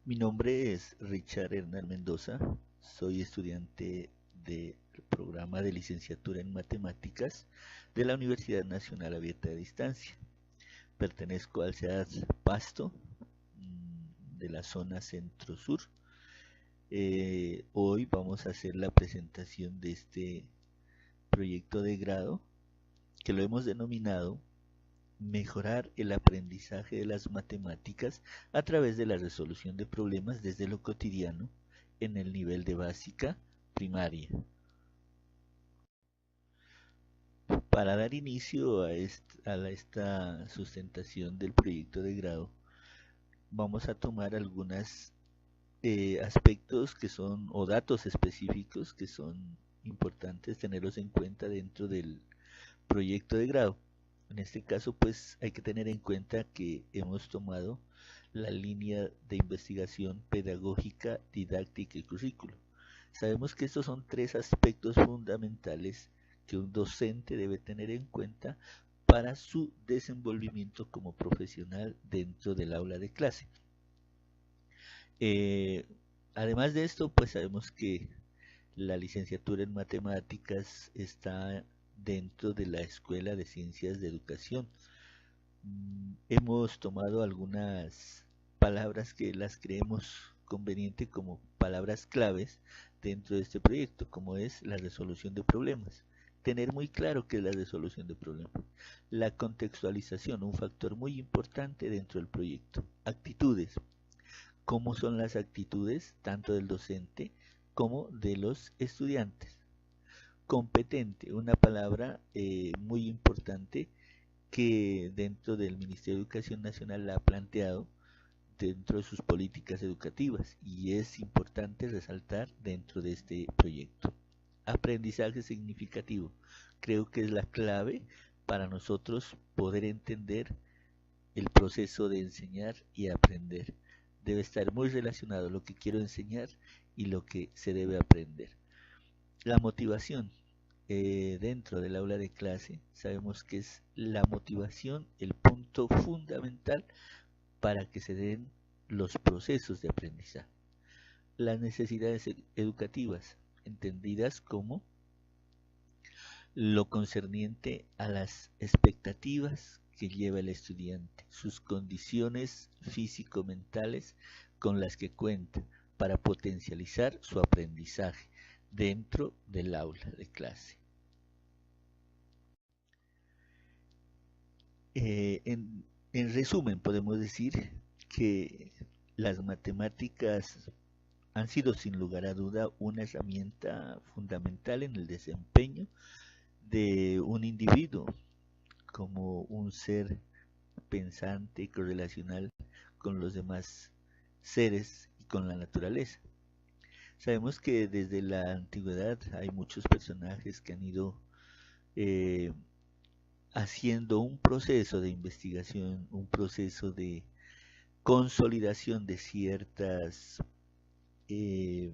Mi nombre es Richard Hernán Mendoza, soy estudiante del programa de licenciatura en matemáticas de la Universidad Nacional Abierta de Distancia. Pertenezco al CEAD Pasto de la zona centro-sur. Hoy vamos a hacer la presentación de este proyecto de grado que lo hemos denominado Mejorar el aprendizaje de las matemáticas a través de la resolución de problemas desde lo cotidiano en el nivel de básica primaria. Para dar inicio esta sustentación del proyecto de grado, vamos a tomar algunos aspectos que son, o datos específicos que son importantes tenerlos en cuenta dentro del proyecto de grado. En este caso, pues hay que tener en cuenta que hemos tomado la línea de investigación pedagógica, didáctica y currículo. Sabemos que estos son tres aspectos fundamentales que un docente debe tener en cuenta para su desenvolvimiento como profesional dentro del aula de clase. Eh, Además de esto, pues sabemos que la licenciatura en matemáticas está dentro de la Escuela de Ciencias de Educación. Hemos tomado algunas palabras que las creemos conveniente como palabras claves dentro de este proyecto, como es la resolución de problemas. Tener muy claro qué es la resolución de problemas. La contextualización, un factor muy importante dentro del proyecto. Actitudes, cómo son las actitudes tanto del docente como de los estudiantes. Competente, una palabra muy importante que dentro del Ministerio de Educación Nacional la ha planteado dentro de sus políticas educativas y es importante resaltar dentro de este proyecto. Aprendizaje significativo. Creo que es la clave para nosotros poder entender el proceso de enseñar y aprender. Debe estar muy relacionado lo que quiero enseñar y lo que se debe aprender. La motivación. Dentro del aula de clase sabemos que es la motivación el punto fundamental para que se den los procesos de aprendizaje. Las necesidades educativas, entendidas como lo concerniente a las expectativas que lleva el estudiante, sus condiciones físico-mentales con las que cuenta para potencializar su aprendizaje dentro del aula de clase. Eh, en, en resumen, podemos decir que las matemáticas han sido sin lugar a duda una herramienta fundamental en el desempeño de un individuo como un ser pensante y correlacional con los demás seres y con la naturaleza. Sabemos que desde la antigüedad hay muchos personajes que han ido eh, haciendo un proceso de investigación, un proceso de consolidación de ciertas, eh,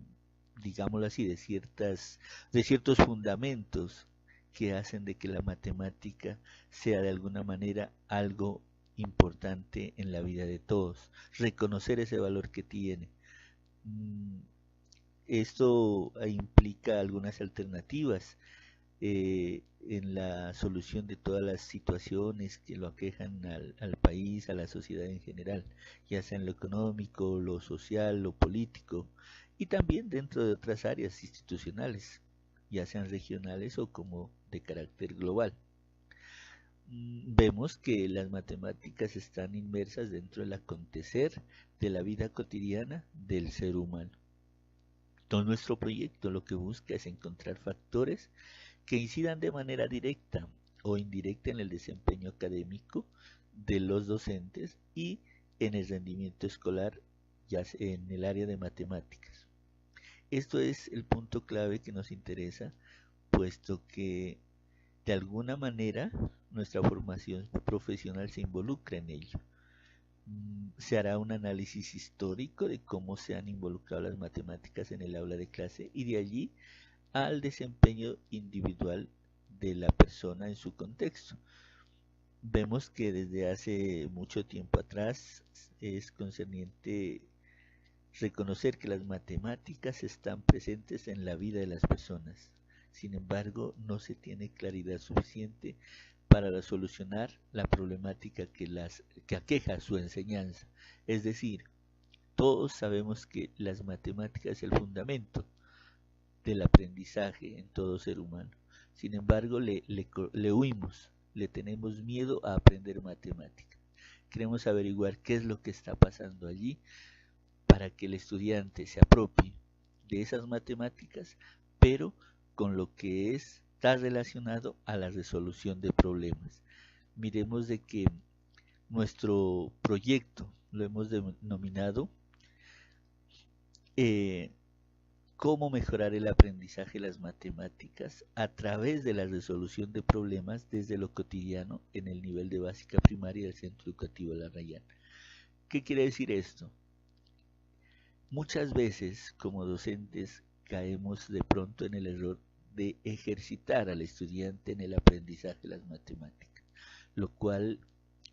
digámoslo así, de ciertos fundamentos que hacen de que la matemática sea de alguna manera algo importante en la vida de todos, reconocer ese valor que tiene. Mm, Esto implica algunas alternativas en la solución de todas las situaciones que lo aquejan al país, a la sociedad en general, ya sea en lo económico, lo social, lo político, y también dentro de otras áreas institucionales, ya sean regionales o como de carácter global. Vemos que las matemáticas están inmersas dentro del acontecer de la vida cotidiana del ser humano. Todo nuestro proyecto lo que busca es encontrar factores que incidan de manera directa o indirecta en el desempeño académico de los docentes y en el rendimiento escolar, ya sea en el área de matemáticas. Esto es el punto clave que nos interesa, puesto que de alguna manera nuestra formación profesional se involucra en ello. Se hará un análisis histórico de cómo se han involucrado las matemáticas en el aula de clase y de allí al desempeño individual de la persona en su contexto. Vemos que desde hace mucho tiempo atrás es concerniente reconocer que las matemáticas están presentes en la vida de las personas. Sin embargo, no se tiene claridad suficiente para solucionar la problemática que aqueja su enseñanza. Es decir, todos sabemos que las matemáticas es el fundamento del aprendizaje en todo ser humano. Sin embargo, le huimos, le tenemos miedo a aprender matemáticas. Queremos averiguar qué es lo que está pasando allí para que el estudiante se apropie de esas matemáticas, pero con lo que está relacionado a la resolución de problemas. Miremos de que nuestro proyecto lo hemos denominado eh, cómo mejorar el aprendizaje de las matemáticas a través de la resolución de problemas desde lo cotidiano en el nivel de básica primaria del Centro Educativo La Rayana. ¿Qué quiere decir esto? Muchas veces como docentes caemos de pronto en el error de ejercitar al estudiante en el aprendizaje de las matemáticas, lo cual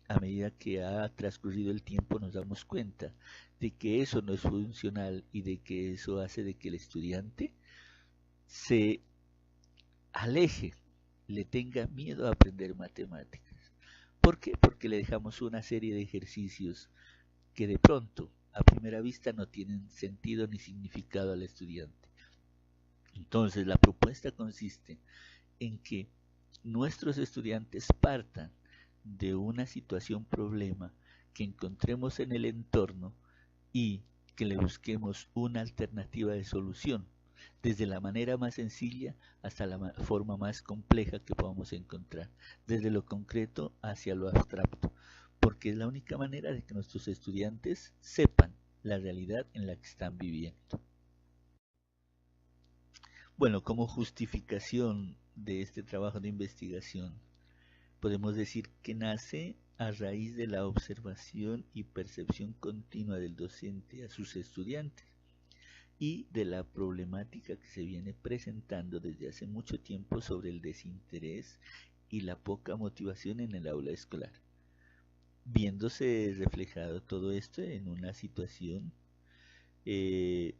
a medida que ha transcurrido el tiempo nos damos cuenta de que eso no es funcional y de que eso hace de que el estudiante se aleje, le tenga miedo a aprender matemáticas. ¿Por qué? Porque le dejamos una serie de ejercicios que de pronto, a primera vista, no tienen sentido ni significado al estudiante. Entonces, la propuesta consiste en que nuestros estudiantes partan de una situación problema que encontremos en el entorno y que le busquemos una alternativa de solución, desde la manera más sencilla hasta la forma más compleja que podamos encontrar, desde lo concreto hacia lo abstracto, porque es la única manera de que nuestros estudiantes sepan la realidad en la que están viviendo. Bueno, como justificación de este trabajo de investigación, podemos decir que nace a raíz de la observación y percepción continua del docente a sus estudiantes y de la problemática que se viene presentando desde hace mucho tiempo sobre el desinterés y la poca motivación en el aula escolar, viéndose reflejado todo esto en una situación, eh,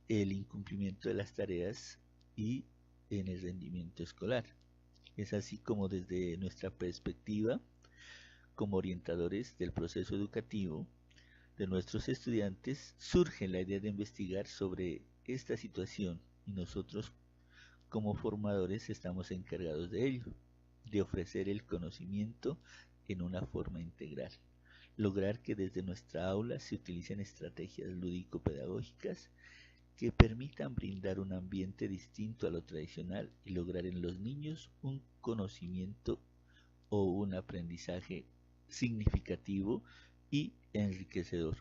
el incumplimiento de las tareas y en el rendimiento escolar. Es así como desde nuestra perspectiva, como orientadores del proceso educativo de nuestros estudiantes, surge la idea de investigar sobre esta situación y nosotros como formadores estamos encargados de ello, de ofrecer el conocimiento en una forma integral, lograr que desde nuestra aula se utilicen estrategias lúdico-pedagógicas que permitan brindar un ambiente distinto a lo tradicional y lograr en los niños un conocimiento o un aprendizaje significativo y enriquecedor.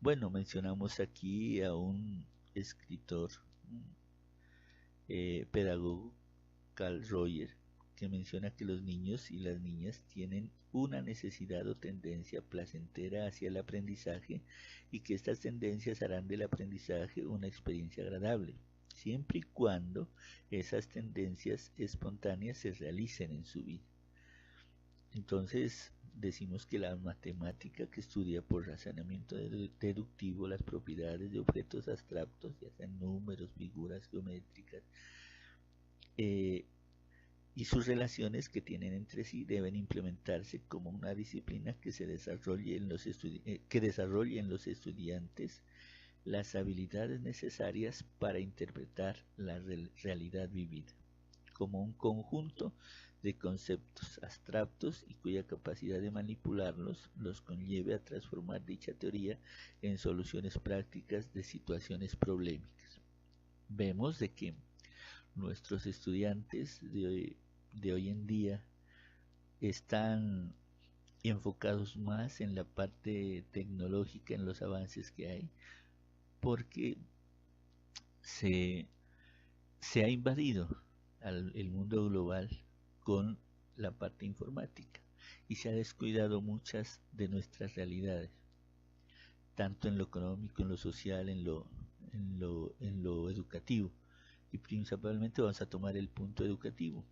Bueno, mencionamos aquí a un escritor, pedagogo, Carl Roger, que menciona que los niños y las niñas tienen una necesidad o tendencia placentera hacia el aprendizaje y que estas tendencias harán del aprendizaje una experiencia agradable, siempre y cuando esas tendencias espontáneas se realicen en su vida. Entonces, decimos que la matemática que estudia por razonamiento deductivo las propiedades de objetos abstractos, ya sean números, figuras geométricas, eh, y sus relaciones que tienen entre sí deben implementarse como una disciplina que se desarrolle en los estudiantes las habilidades necesarias para interpretar la realidad vivida como un conjunto de conceptos abstractos y cuya capacidad de manipularlos los conlleve a transformar dicha teoría en soluciones prácticas de situaciones problemáticas. Vemos de que nuestros estudiantes de hoy en día están enfocados más en la parte tecnológica, en los avances que hay, porque se, se ha invadido el mundo global con la parte informática y se ha descuidado muchas de nuestras realidades, tanto en lo económico, en lo social, en lo educativo. Y principalmente vamos a tomar el punto educativo.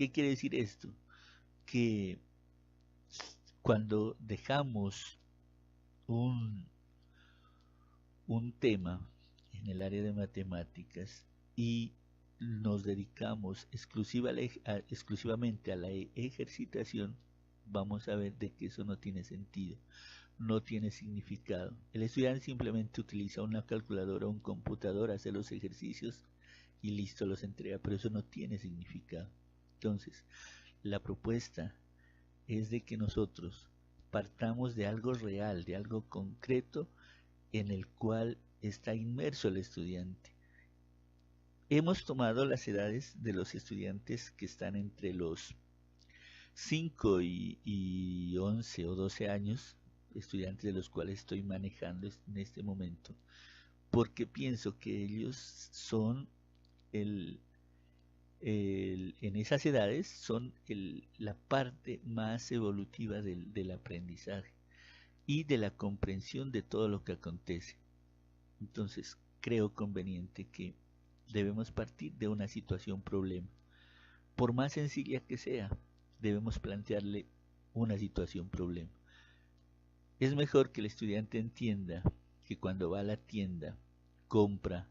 ¿Qué quiere decir esto? Que cuando dejamos un, un tema en el área de matemáticas y nos dedicamos exclusivamente a la ejercitación, vamos a ver de que eso no tiene sentido, no tiene significado. El estudiante simplemente utiliza una calculadora o un computador, hace los ejercicios y listo, los entrega, pero eso no tiene significado. Entonces, la propuesta es de que nosotros partamos de algo real, de algo concreto en el cual está inmerso el estudiante. Hemos tomado las edades de los estudiantes que están entre los 5 y 11 o 12 años, estudiantes de los cuales estoy manejando en este momento, porque pienso que ellos son en esas edades son la parte más evolutiva del aprendizaje y de la comprensión de todo lo que acontece. Entonces, creo conveniente que debemos partir de una situación problema. Por más sencilla que sea, debemos plantearle una situación problema. Es mejor que el estudiante entienda que cuando va a la tienda, compra,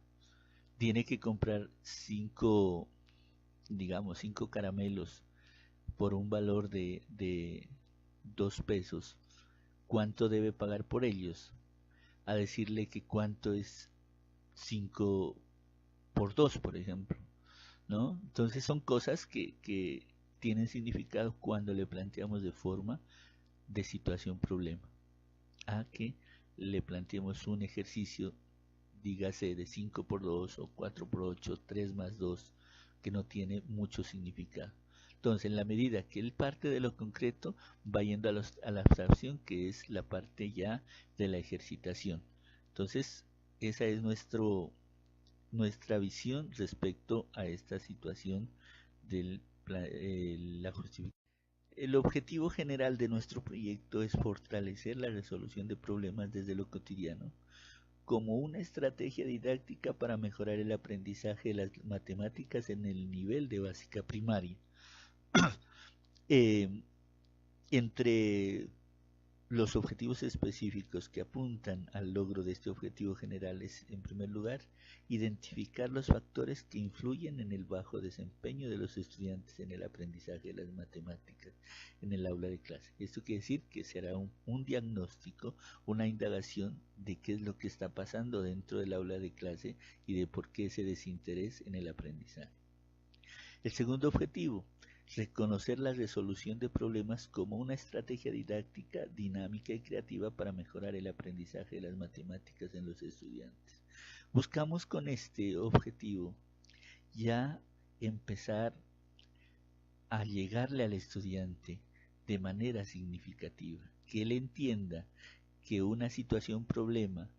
tiene que comprar cinco caramelos por un valor de 2 pesos, ¿cuánto debe pagar por ellos? A decirle que cuánto es 5 por 2, por ejemplo, ¿no? Entonces son cosas que tienen significado cuando le planteamos de forma de situación-problema, a que le planteemos un ejercicio, dígase de 5 por 2 o 4 por 8, 3 más 2, que no tiene mucho significado. Entonces, en la medida que él parte de lo concreto, va yendo a la abstracción, que es la parte ya de la ejercitación. Entonces, esa es nuestra visión respecto a esta situación de la justificación. El objetivo general de nuestro proyecto es fortalecer la resolución de problemas desde lo cotidiano como una estrategia didáctica para mejorar el aprendizaje de las matemáticas en el nivel de básica primaria. Eh, entre los objetivos específicos que apuntan al logro de este objetivo general es, en primer lugar, identificar los factores que influyen en el bajo desempeño de los estudiantes en el aprendizaje de las matemáticas en el aula de clase. Esto quiere decir que será un diagnóstico, una indagación de qué es lo que está pasando dentro del aula de clase y de por qué ese desinterés en el aprendizaje. El segundo objetivo, reconocer la resolución de problemas como una estrategia didáctica, dinámica y creativa para mejorar el aprendizaje de las matemáticas en los estudiantes. Buscamos con este objetivo ya empezar a llegarle al estudiante de manera significativa, que él entienda que una situación problema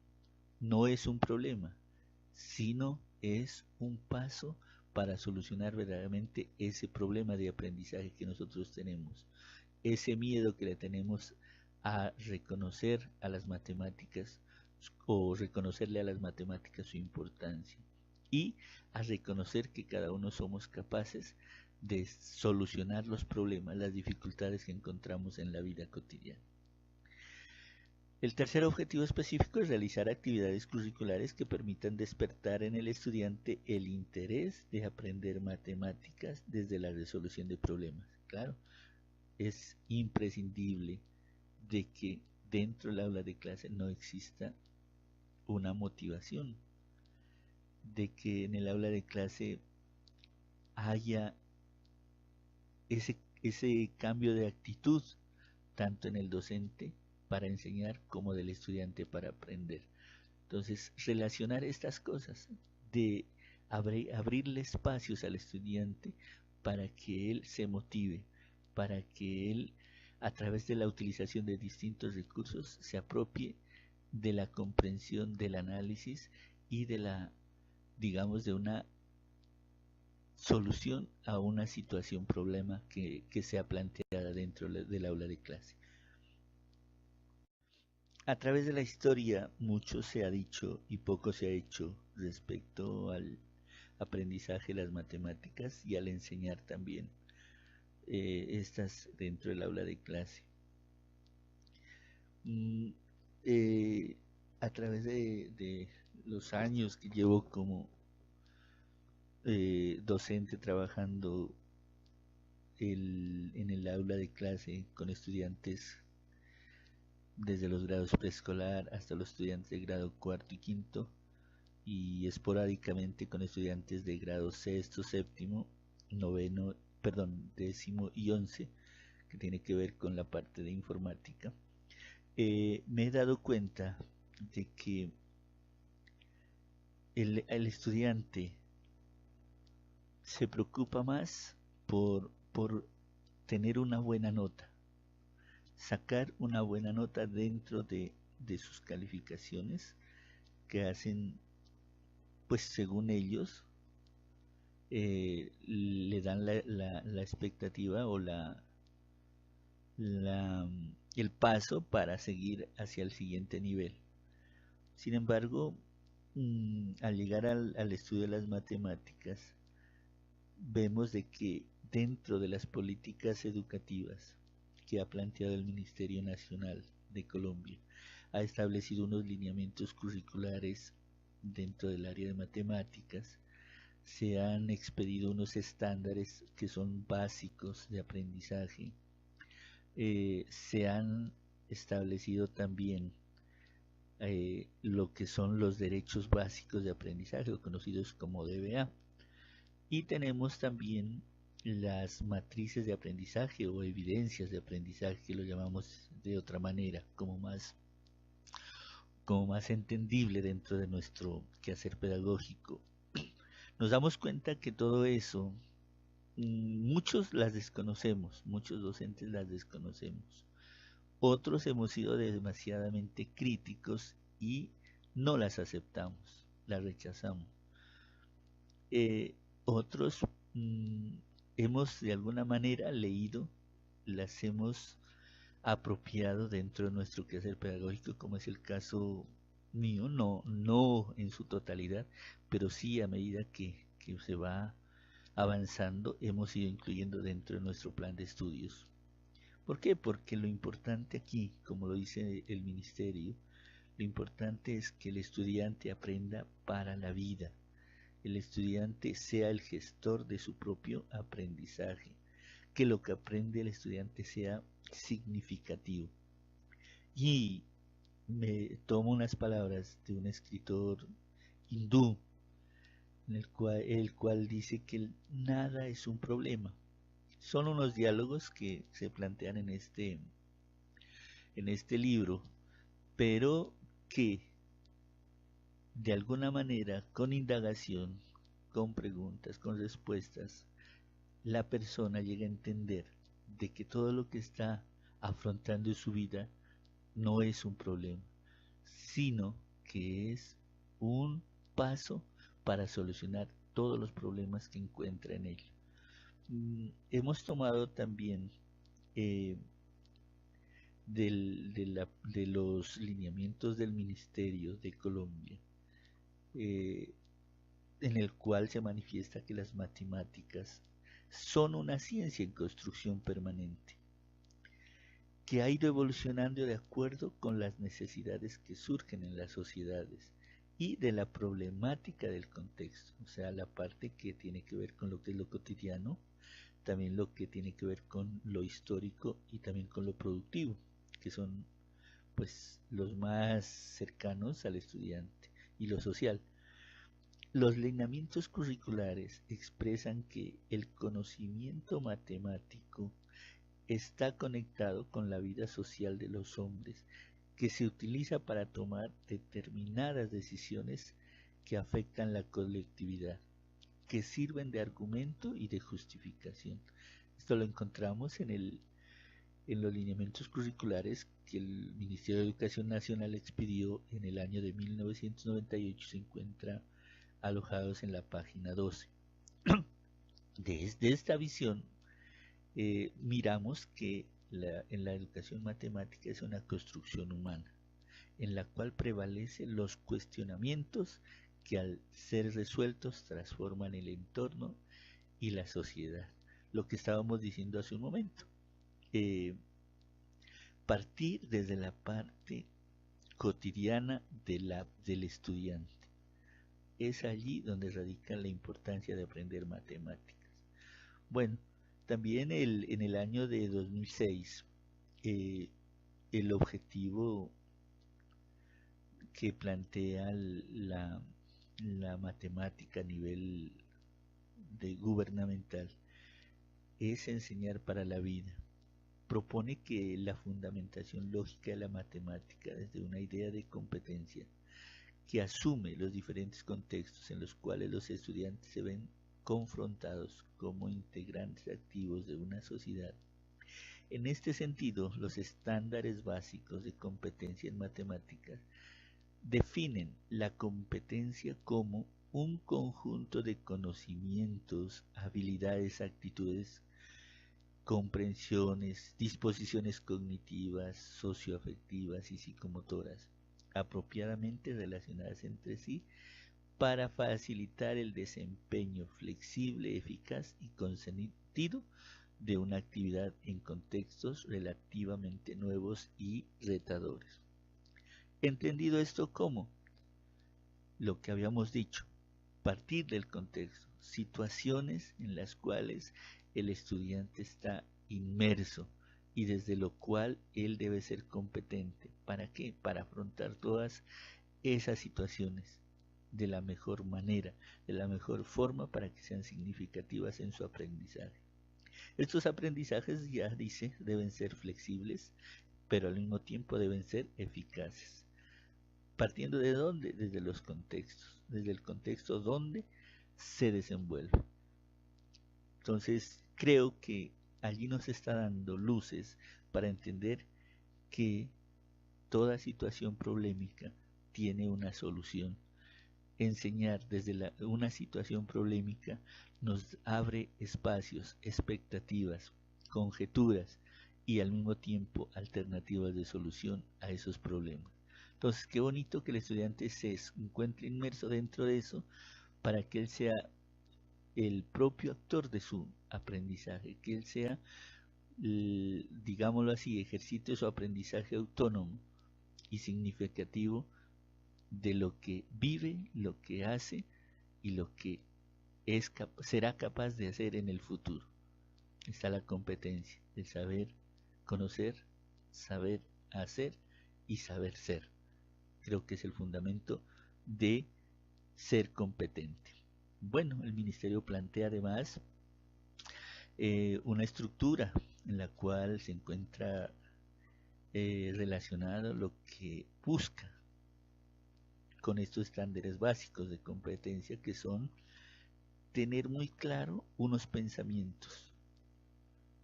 no es un problema, sino es un paso para solucionar verdaderamente ese problema de aprendizaje que nosotros tenemos, ese miedo que le tenemos a reconocer a las matemáticas o reconocerle a las matemáticas su importancia y a reconocer que cada uno somos capaces de solucionar los problemas, las dificultades que encontramos en la vida cotidiana. El tercer objetivo específico es realizar actividades curriculares que permitan despertar en el estudiante el interés de aprender matemáticas desde la resolución de problemas. Claro, es imprescindible de que dentro del aula de clase no exista una motivación, de que en el aula de clase haya ese cambio de actitud, tanto en el docente para enseñar como del estudiante para aprender. Entonces, relacionar estas cosas, de abrirle espacios al estudiante para que él se motive, para que él, a través de la utilización de distintos recursos, se apropie de la comprensión del análisis y de la, digamos, de una solución a una situación, problema que sea planteada dentro del aula de clase. A través de la historia mucho se ha dicho y poco se ha hecho respecto al aprendizaje de las matemáticas y al enseñar también estas dentro del aula de clase. Mm, eh, a a través de los años que llevo como docente trabajando en el aula de clase con estudiantes desde los grados preescolar hasta los estudiantes de grado cuarto y quinto, y esporádicamente con estudiantes de grado sexto, séptimo, noveno, perdón, décimo y once, que tiene que ver con la parte de informática. Me he dado cuenta de que el estudiante se preocupa más por tener una buena nota, sacar una buena nota dentro de sus calificaciones que hacen, pues según ellos, le dan la expectativa o la, el paso para seguir hacia el siguiente nivel. Sin embargo, al llegar al estudio de las matemáticas, vemos de que dentro de las políticas educativas que ha planteado el Ministerio Nacional de Colombia, ha establecido unos lineamientos curriculares dentro del área de matemáticas, se han expedido unos estándares que son básicos de aprendizaje, se han establecido también lo que son los derechos básicos de aprendizaje, conocidos como DBA, y tenemos también las matrices de aprendizaje o evidencias de aprendizaje, que lo llamamos de otra manera, como más entendible dentro de nuestro quehacer pedagógico. Nos damos cuenta que todo eso, muchos las desconocemos, muchos docentes las desconocemos. Otros hemos sido demasiadamente críticos y no las aceptamos, las rechazamos. Otros hemos de alguna manera leído, las hemos apropiado dentro de nuestro quehacer pedagógico, como es el caso mío, no en su totalidad, pero sí a medida que se va avanzando, hemos ido incluyendo dentro de nuestro plan de estudios. ¿Por qué? Porque lo importante aquí, como lo dice el ministerio, lo importante es que el estudiante aprenda para la vida, el estudiante sea el gestor de su propio aprendizaje, que lo que aprende el estudiante sea significativo. Y me tomo unas palabras de un escritor hindú, en el cual dice que nada es un problema. Son unos diálogos que se plantean en este libro, pero que de alguna manera, con indagación, con preguntas, con respuestas, la persona llega a entender de que todo lo que está afrontando en su vida no es un problema, sino que es un paso para solucionar todos los problemas que encuentra en él. Hemos tomado también eh, de los lineamientos del Ministerio de Colombia, eh, en el cual se manifiesta que las matemáticas son una ciencia en construcción permanente, que ha ido evolucionando de acuerdo con las necesidades que surgen en las sociedades y de la problemática del contexto, o sea, la parte que tiene que ver con lo que es lo cotidiano, también lo que tiene que ver con lo histórico y también con lo productivo, que son pues los más cercanos al estudiante, y lo social. Los lineamientos curriculares expresan que el conocimiento matemático está conectado con la vida social de los hombres, que se utiliza para tomar determinadas decisiones que afectan la colectividad, que sirven de argumento y de justificación. Esto lo encontramos en los lineamientos curriculares que el Ministerio de Educación Nacional expidió en el año de 1998, se encuentra alojados en la página 12. Desde esta visión, miramos que en la educación matemática es una construcción humana, en la cual prevalecen los cuestionamientos que al ser resueltos transforman el entorno y la sociedad. Lo que estábamos diciendo hace un momento. Partir desde la parte cotidiana del estudiante. Es allí donde radica la importancia de aprender matemáticas. Bueno, también en el año de 2006, eh, el objetivo que plantea la matemática a nivel gubernamental es enseñar para la vida. Propone que la fundamentación lógica de la matemática desde una idea de competencia que asume los diferentes contextos en los cuales los estudiantes se ven confrontados como integrantes activos de una sociedad. En este sentido, los estándares básicos de competencia en matemáticas definen la competencia como un conjunto de conocimientos, habilidades, actitudes, comprensiones, disposiciones cognitivas, socioafectivas y psicomotoras, apropiadamente relacionadas entre sí para facilitar el desempeño flexible, eficaz y con sentido de una actividad en contextos relativamente nuevos y retadores. Entendido esto como lo que habíamos dicho, partir del contexto, situaciones en las cuales el estudiante está inmerso y desde lo cual él debe ser competente. ¿Para qué? Para afrontar todas esas situaciones de la mejor manera, de la mejor forma para que sean significativas en su aprendizaje. Estos aprendizajes, ya dice, deben ser flexibles, pero al mismo tiempo deben ser eficaces. ¿Partiendo de dónde? Desde los contextos, desde el contexto donde se desenvuelve. Entonces, creo que allí nos está dando luces para entender que toda situación problemática tiene una solución. Enseñar desde una situación problemática nos abre espacios, expectativas, conjeturas y al mismo tiempo alternativas de solución a esos problemas. Entonces, qué bonito que el estudiante se encuentre inmerso dentro de eso para que él sea el propio actor de su aprendizaje, que él sea, digámoslo así, ejercite su aprendizaje autónomo y significativo de lo que vive, lo que hace y lo que será capaz de hacer en el futuro. Está la competencia, el saber conocer, saber hacer y saber ser. Creo que es el fundamento de ser competente. Bueno, el ministerio plantea además una estructura en la cual se encuentra relacionado lo que busca con estos estándares básicos de competencia, que son tener muy claro unos pensamientos.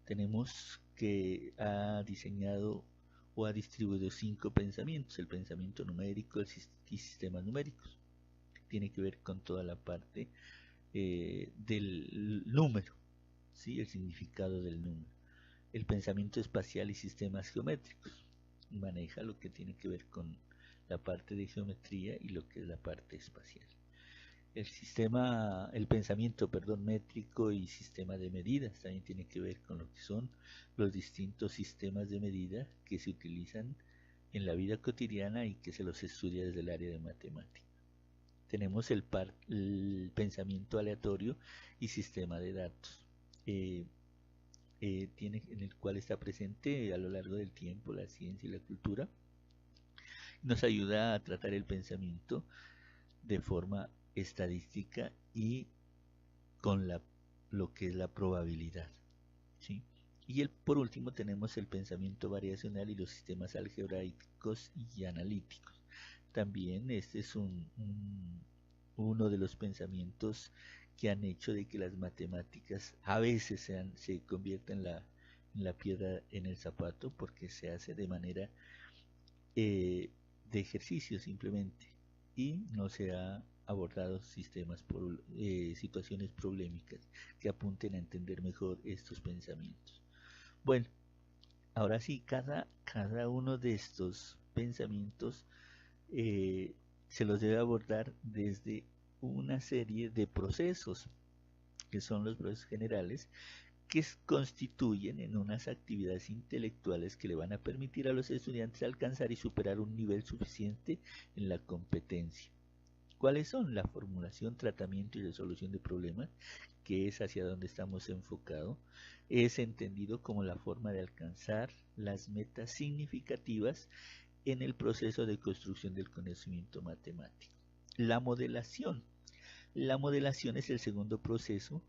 Tenemos que ha diseñado o ha distribuido 5 pensamientos: el pensamiento numérico y sistemas numéricos. Tiene que ver con toda la parte del número, ¿sí? El significado del número. El pensamiento espacial y sistemas geométricos maneja lo que tiene que ver con la parte de geometría y lo que es la parte espacial. El pensamiento, perdón, métrico y sistema de medidas también tiene que ver con lo que son los distintos sistemas de medida que se utilizan en la vida cotidiana y que se los estudia desde el área de matemática. Tenemos el pensamiento aleatorio y sistema de datos, en el cual está presente a lo largo del tiempo la ciencia y la cultura. Nos ayuda a tratar el pensamiento de forma estadística y con lo que es la probabilidad, ¿sí? Por último tenemos el pensamiento variacional y los sistemas algebraicos y analíticos. También este es uno de los pensamientos que han hecho de que las matemáticas a veces se convierta en la piedra en el zapato, porque se hace de manera de ejercicio simplemente y no se ha abordado situaciones problemáticas que apunten a entender mejor estos pensamientos. Bueno, ahora sí, cada uno de estos pensamientos se los debe abordar desde una serie de procesos, que son los procesos generales, que constituyen en unas actividades intelectuales que le van a permitir a los estudiantes alcanzar y superar un nivel suficiente en la competencia. ¿Cuáles son? La formulación, tratamiento y resolución de problemas, que es hacia donde estamos enfocados, es entendido como la forma de alcanzar las metas significativas en el proceso de construcción del conocimiento matemático. La modelación. La modelación es el segundo proceso,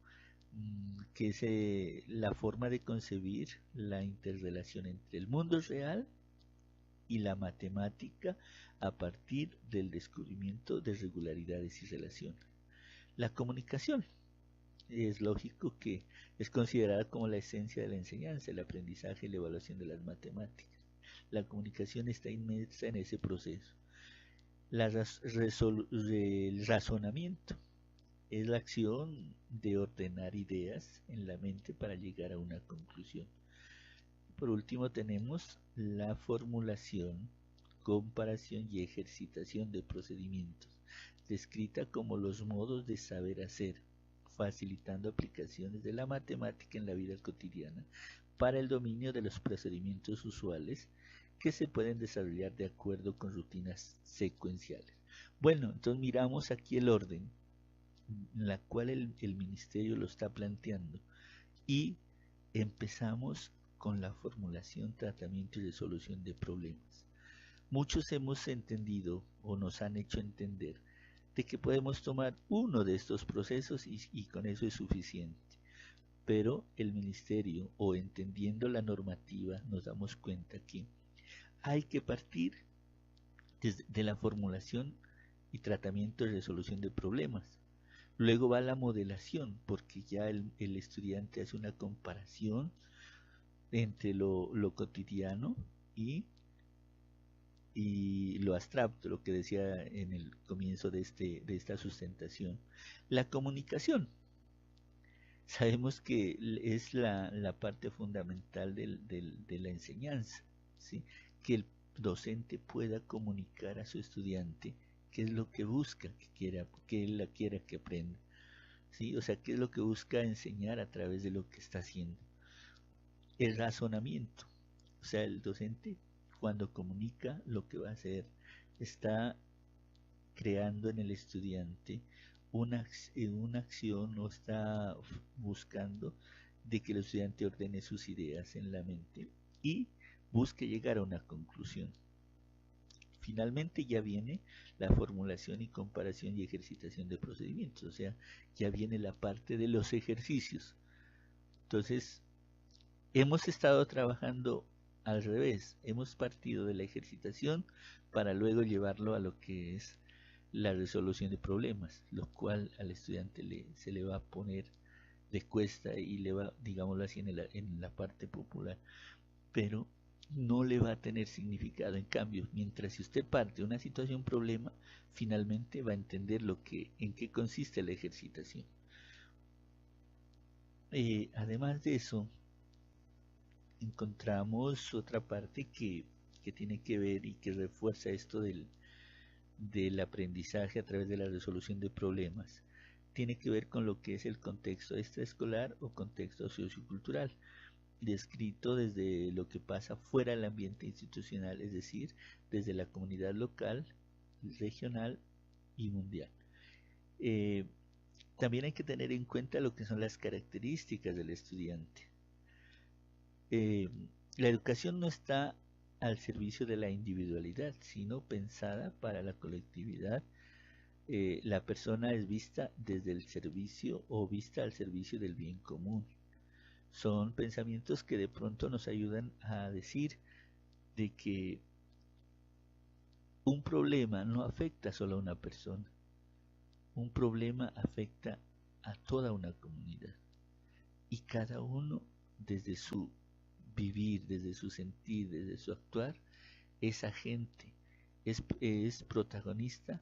que es la forma de concebir la interrelación entre el mundo real y la matemática a partir del descubrimiento de regularidades y relaciones. La comunicación es lógico que es considerada como la esencia de la enseñanza, el aprendizaje y la evaluación de las matemáticas. La comunicación está inmersa en ese proceso. El razonamiento es la acción de ordenar ideas en la mente para llegar a una conclusión. Por último tenemos la formulación, comparación y ejercitación de procedimientos, descrita como los modos de saber hacer, facilitando aplicaciones de la matemática en la vida cotidiana para el dominio de los procedimientos usuales que se pueden desarrollar de acuerdo con rutinas secuenciales. Bueno, entonces miramos aquí el orden en la cual el ministerio lo está planteando y empezamos con la formulación, tratamiento y resolución de problemas. Muchos hemos entendido o nos han hecho entender de que podemos tomar uno de estos procesos y con eso es suficiente. Pero el ministerio, o entendiendo la normativa, nos damos cuenta que hay que partir de la formulación y tratamiento y resolución de problemas. Luego va la modelación, porque ya el estudiante hace una comparación entre lo cotidiano y lo abstracto, lo que decía en el comienzo de esta sustentación. La comunicación. Sabemos que es la parte fundamental de la enseñanza, ¿sí? Que el docente pueda comunicar a su estudiante qué es lo que busca que él quiera que aprenda, ¿sí? O sea, qué es lo que busca enseñar a través de lo que está haciendo. El razonamiento, o sea, el docente cuando comunica lo que va a hacer está creando en el estudiante una acción o está buscando de que el estudiante ordene sus ideas en la mente y busque llegar a una conclusión. Finalmente ya viene la formulación y comparación y ejercitación de procedimientos, o sea, ya viene la parte de los ejercicios. Entonces, hemos estado trabajando al revés, hemos partido de la ejercitación para luego llevarlo a lo que es la resolución de problemas, lo cual al estudiante se le va a poner de cuesta y le va, digámoslo así, en la parte popular, pero no le va a tener significado. En cambio, mientras si usted parte de una situación problema, finalmente va a entender en qué consiste la ejercitación. Además de eso, encontramos otra parte que tiene que ver y que refuerza esto del aprendizaje a través de la resolución de problemas. Tiene que ver con lo que es el contexto extraescolar o contexto sociocultural, descrito desde lo que pasa fuera del ambiente institucional, es decir, desde la comunidad local, regional y mundial. También hay que tener en cuenta lo que son las características del estudiante. La educación no está al servicio de la individualidad, sino pensada para la colectividad. La persona es vista desde el servicio o vista al servicio del bien común. Son pensamientos que de pronto nos ayudan a decir de que un problema no afecta solo a una persona, un problema afecta a toda una comunidad y cada uno desde su vivir, desde su sentir, desde su actuar, es agente, es protagonista,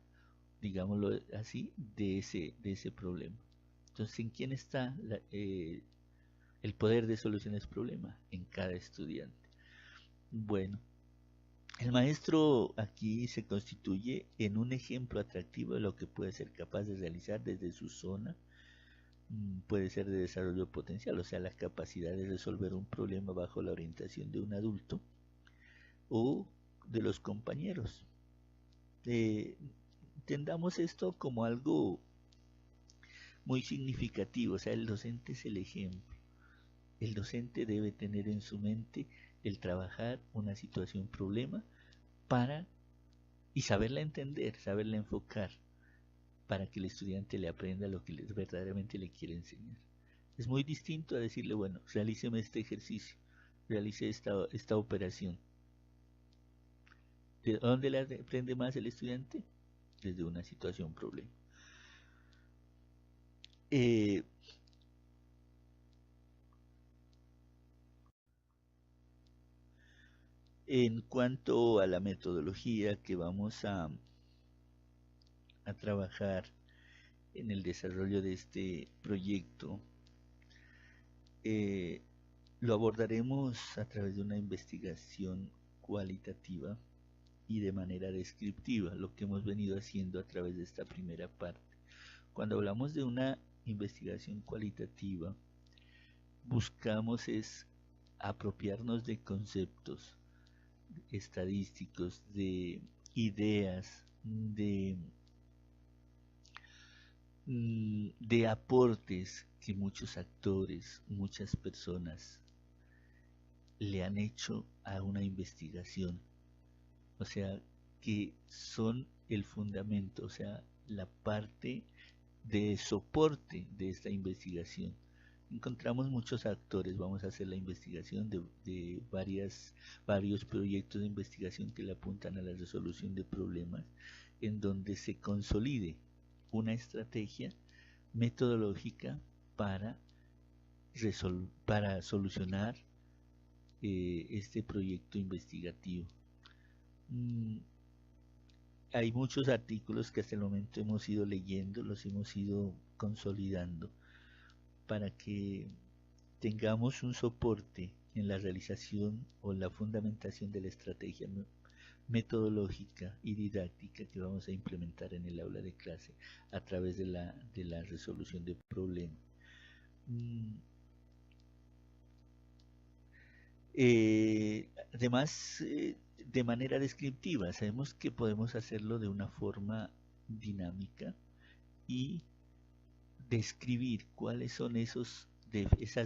digámoslo así, de ese problema. Entonces, ¿en quién está el poder de solucionar ese problema? En cada estudiante. Bueno, el maestro aquí se constituye en un ejemplo atractivo de lo que puede ser capaz de realizar desde su zona puede ser de desarrollo potencial, o sea, la capacidad de resolver un problema bajo la orientación de un adulto o de los compañeros. Entendamos esto como algo muy significativo, o sea, el docente es el ejemplo. El docente debe tener en su mente el trabajar una situación problema para y saberla entender, saberla enfocar para que el estudiante le aprenda lo que verdaderamente le quiere enseñar. Es muy distinto a decirle, bueno, realíceme este ejercicio, realice esta operación. ¿De dónde le aprende más el estudiante? Desde una situación problema. Eh, en cuanto a la metodología que vamos a trabajar en el desarrollo de este proyecto, eh, lo abordaremos a través de una investigación cualitativa y de manera descriptiva, lo que hemos venido haciendo a través de esta primera parte. Cuando hablamos de una investigación cualitativa, buscamos es apropiarnos de conceptos estadísticos, de ideas, de aportes que muchos actores, muchas personas le han hecho a una investigación, o sea, que son el fundamento, o sea, la parte de soporte de esta investigación. Encontramos muchos actores, vamos a hacer la investigación de varios proyectos de investigación que le apuntan a la resolución de problemas, en donde se consolide una estrategia metodológica para, para solucionar este proyecto investigativo. Mm, Hay muchos artículos que hasta el momento hemos ido leyendo, los hemos ido consolidando para que tengamos un soporte en la realización o la fundamentación de la estrategia metodológica y didáctica que vamos a implementar en el aula de clase a través de la resolución de problemas. Mm, Además, de manera descriptiva, sabemos que podemos hacerlo de una forma dinámica y describir cuáles son esas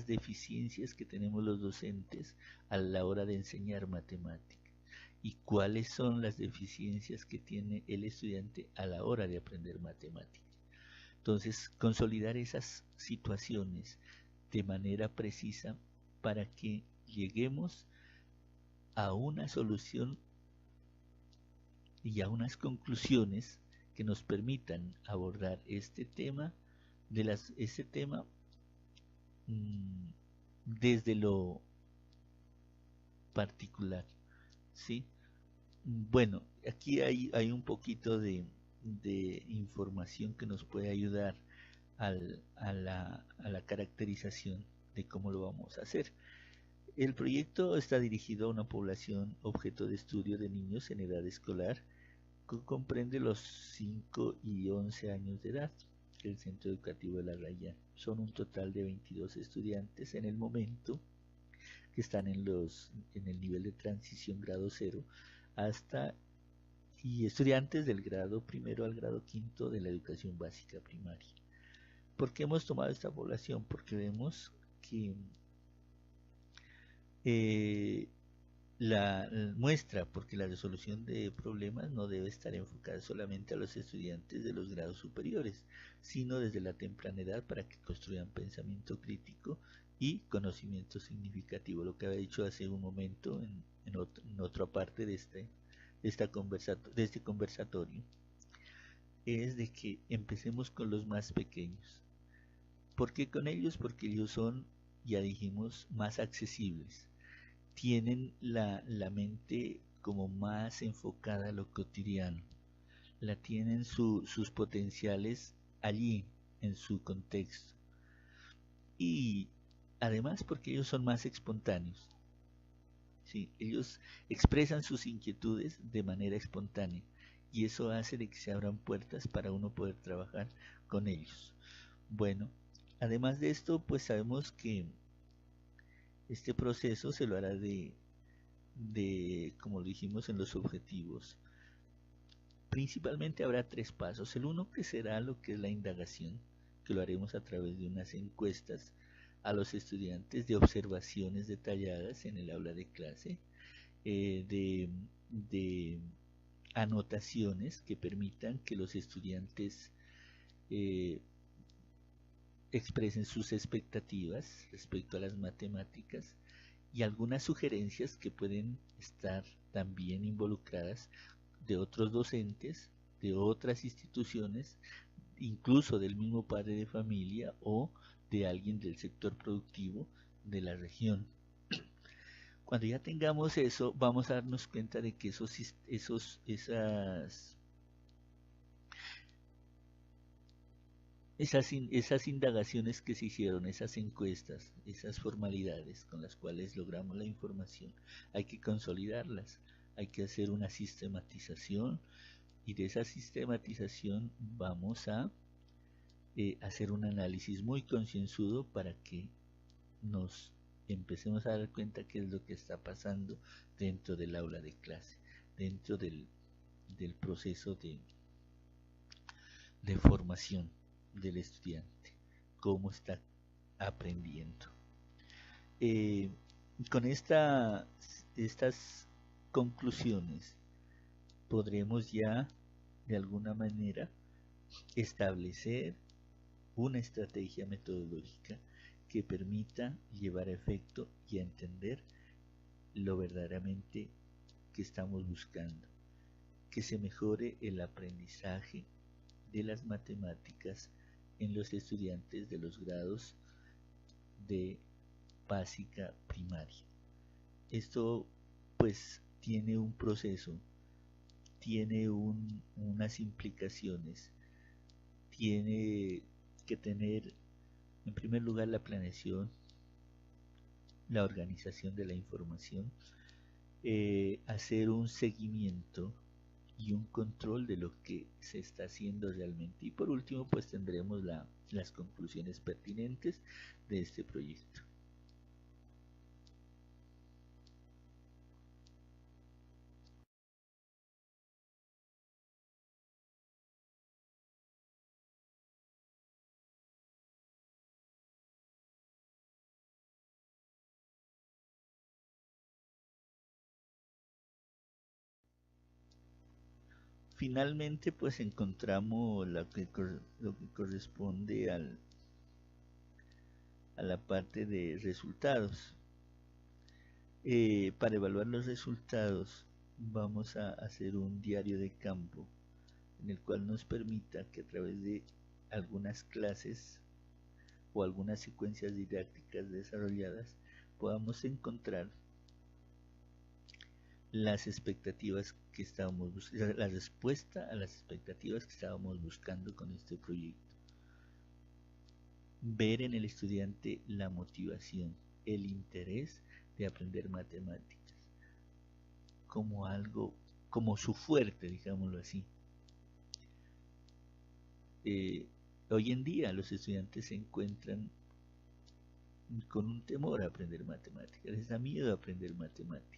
deficiencias que tenemos los docentes a la hora de enseñar matemáticas y cuáles son las deficiencias que tiene el estudiante a la hora de aprender matemáticas. Entonces, consolidar esas situaciones de manera precisa para que lleguemos a una solución y a unas conclusiones que nos permitan abordar este tema mmm, desde lo particular, ¿sí? Bueno, aquí hay un poquito de información que nos puede ayudar a la caracterización de cómo lo vamos a hacer. El proyecto está dirigido a una población objeto de estudio de niños en edad escolar que comprende los 5 y 11 años de edad. El centro educativo de La Raya son un total de 22 estudiantes en el momento que están en el nivel de transición grado cero hasta y estudiantes del grado primero al grado quinto de la educación básica primaria. ¿Por qué hemos tomado esta población? Porque vemos que eh, la muestra, porque la resolución de problemas no debe estar enfocada solamente a los estudiantes de los grados superiores, sino desde la temprana edad para que construyan pensamiento crítico y conocimiento significativo, lo que había dicho hace un momento en otra parte de este conversatorio, es de que empecemos con los más pequeños. ¿Por qué con ellos? Porque ellos son, ya dijimos, más accesibles, tienen la mente como más enfocada a lo cotidiano, la tienen sus potenciales allí, en su contexto. Y además porque ellos son más espontáneos, ¿sí? Ellos expresan sus inquietudes de manera espontánea y eso hace de que se abran puertas para uno poder trabajar con ellos. Bueno, Además de esto, pues sabemos que este proceso se lo hará como lo dijimos en los objetivos. Principalmente habrá tres pasos. El uno que será lo que es la indagación, que lo haremos a través de unas encuestas a los estudiantes de observaciones detalladas en el aula de clase, de anotaciones que permitan que los estudiantes eh, expresen sus expectativas respecto a las matemáticas y algunas sugerencias que pueden estar también involucradas de otros docentes, de otras instituciones, incluso del mismo padre de familia o de alguien del sector productivo de la región. Cuando ya tengamos eso, vamos a darnos cuenta de que esas indagaciones que se hicieron, esas encuestas, esas formalidades con las cuales logramos la información, hay que consolidarlas, hay que hacer una sistematización y de esa sistematización vamos a hacer un análisis muy concienzudo para que nos empecemos a dar cuenta qué es lo que está pasando dentro del aula de clase, dentro del proceso de formación del estudiante, cómo está aprendiendo. Eh, con estas conclusiones podremos ya de alguna manera establecer una estrategia metodológica que permita llevar a efecto y a entender lo verdaderamente que estamos buscando, que se mejore el aprendizaje de las matemáticas en los estudiantes de los grados de básica primaria. Esto pues tiene un proceso, tiene unas implicaciones, tiene que tener en primer lugar la planeación, la organización de la información, hacer un seguimiento y un control de lo que se está haciendo realmente. Y por último, pues tendremos las conclusiones pertinentes de este proyecto. Finalmente, pues encontramos lo que corresponde a la parte de resultados. Para evaluar los resultados vamos a hacer un diario de campo en el cual nos permita que a través de algunas clases o algunas secuencias didácticas desarrolladas podamos encontrar las expectativas que estábamos buscando, la respuesta a las expectativas que estábamos buscando con este proyecto. Ver en el estudiante la motivación, el interés de aprender matemáticas como algo, como su fuerte, digámoslo así. Eh, Hoy en día los estudiantes se encuentran con un temor a aprender matemáticas, les da miedo a aprender matemáticas.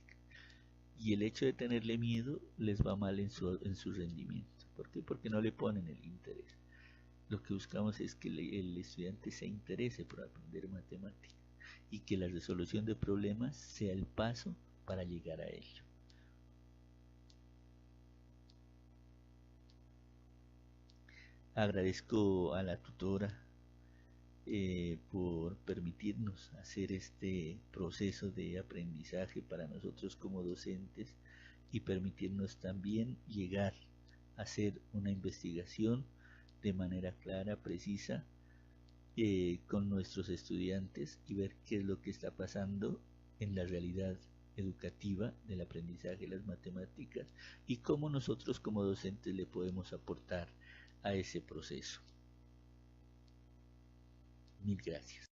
Y el hecho de tenerle miedo les va mal en su rendimiento. ¿Por qué? Porque no le ponen el interés. Lo que buscamos es que el estudiante se interese por aprender matemáticas y que la resolución de problemas sea el paso para llegar a ello. Agradezco a la tutora por permitirnos hacer este proceso de aprendizaje para nosotros como docentes y permitirnos también llegar a hacer una investigación de manera clara, precisa, con nuestros estudiantes y ver qué es lo que está pasando en la realidad educativa del aprendizaje de las matemáticas y cómo nosotros como docentes le podemos aportar a ese proceso. Mil gracias.